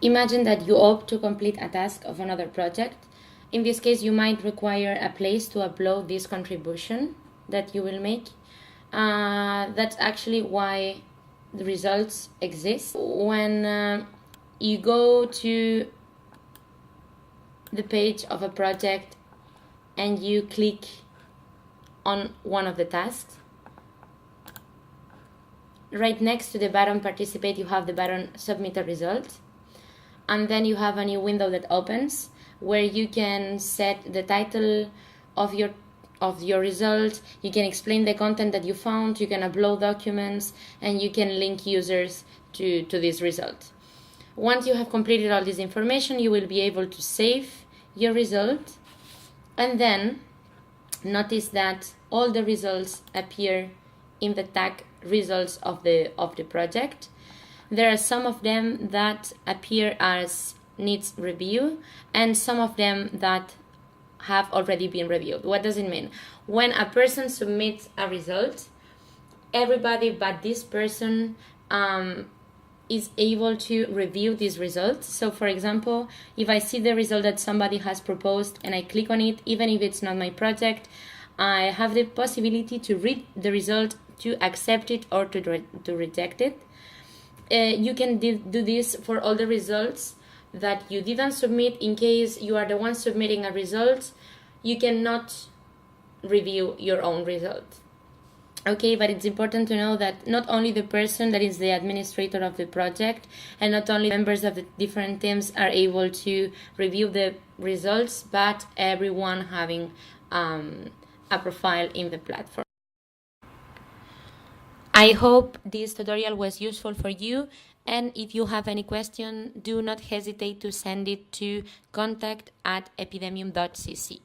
Imagine that you opt to complete a task of another project. In this case, you might require a place to upload this contribution that you will make. That's actually why the results exist. When you go to the page of a project and you click on one of the tasks, right next to the button participate, you have the button submit a result. And then you have a new window that opens where you can set the title of your result, you can explain the content that you found, you can upload documents, and you can link users to this result. Once you have completed all this information, you will be able to save your result, and then notice that all the results appear in the tag results of the project. There are some of them that appear as needs review and some of them that have already been reviewed. What does it mean? When a person submits a result, everybody but this person is able to review these results. So for example, if I see the result that somebody has proposed and I click on it, even if it's not my project, I have the possibility to read the result, to accept it or to reject it. You can do this for all the results that you didn't submit. In case you are the one submitting a result, you cannot review your own result. Okay, but it's important to know that not only the person that is the administrator of the project and not only members of the different teams are able to review the results, but everyone having a profile in the platform. I hope this tutorial was useful for you, and if you have any question, do not hesitate to send it to contact@epidemium.cc.